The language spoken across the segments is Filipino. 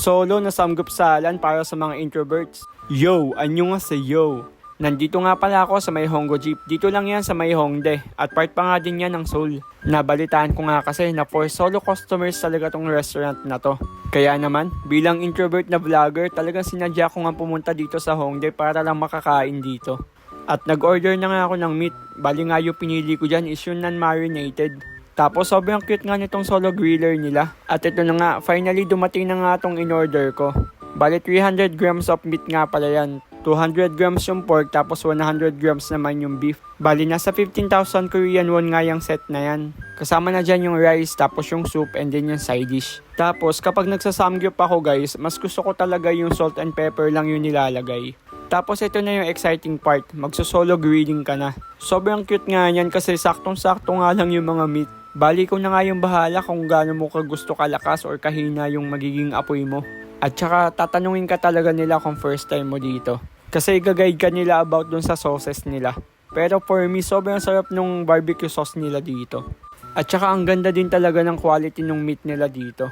Solo na samgupsalan para sa mga introverts. Yo, anyo nga sa yo. Nandito nga pala ako sa may Hongo Jeep. Dito lang yan sa may Hongdae. At part pa nga din yan ng Seoul. Nabalitaan ko nga kasi na for solo customers talaga tong restaurant na to. Kaya naman, bilang introvert na vlogger, talagang sinadya ko nga pumunta dito sa Hongdae para lang makakain dito. At nag-order na nga ako ng meat. Bali nga yung pinili ko dyan is yung non-marinated. Tapos sobrang cute nga nitong solo griller nila. At ito na nga, finally dumating na nga tong in-order ko. Bali 300 grams of meat nga pala yan. 200 grams yung pork tapos 100 grams naman yung beef. Bali nasa 15,000 Korean won nga yung set na yan. Kasama na dyan yung rice tapos yung soup and then yung side dish. Tapos kapag nagsasamgyup ako guys, mas gusto ko talaga yung salt and pepper lang yung nilalagay. Tapos ito na yung exciting part, magso-solo grilling ka na. Sobrang cute nga yan kasi saktong-sakto nga lang yung mga meat. Bali ko na nga yung bahala kung gaano mo ka gusto kalakas or kahina yung magiging apoy mo. At saka tatanungin ka talaga nila kung first time mo dito. Kasi gaguide ka nila about dun sa sauces nila. Pero for me, sobrang sarap nung barbecue sauce nila dito. At saka ang ganda din talaga ng quality ng meat nila dito.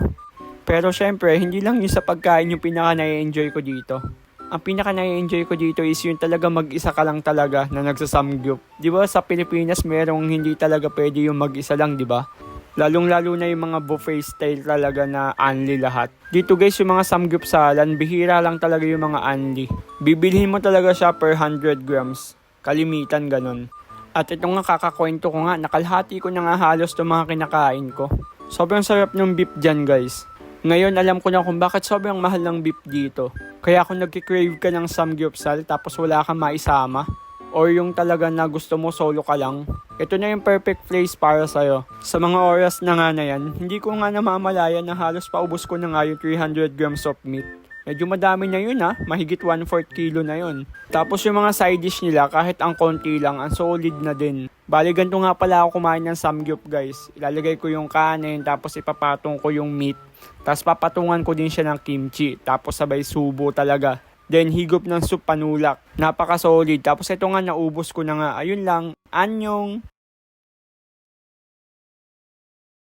Pero syempre, hindi lang yung sa pagkain yung pinaka na-enjoy ko dito. Ang pinaka na-enjoy ko dito is yung talaga mag-isa ka lang talaga na nagsasamgyup. Di ba sa Pilipinas merong hindi talaga pwede yung mag-isa lang, di ba? Lalong-lalo na yung mga buffet style talaga na only lahat. Dito guys, yung mga samgyupsalan, bihira lang talaga yung mga only. Bibilhin mo talaga siya per 100 grams. Kalimitan ganon. At ito nga kakakwento ko nga, nakalhati ko na nga halos itong mga kinakain ko. Sobrang sarap ng beef dyan guys. Ngayon alam ko na kung bakit sobrang mahal ng beef dito. Kaya kung nagki-crave ka ng samgyupsal tapos wala kang maisama, or yung talaga na gusto mo solo ka lang, ito na yung perfect place para sa'yo. Sa mga oras na nga na yan, hindi ko nga namamalayan na halos paubos ko na nga yung 300 grams of meat. Medyo madami na yun ha, mahigit 1/4 kilo na yun. Tapos yung mga side dish nila kahit ang konti lang, ang solid na din. Bali ganito nga pala ako kumain ng samgyup guys. Ilalagay ko yung kanin, tapos ipapatong ko yung meat. Tapos papatungan ko din siya ng kimchi, tapos sabay subo talaga. Then higop ng soup panulak, napaka solid. Tapos ito nga naubos ko na nga, ayun lang, anyong.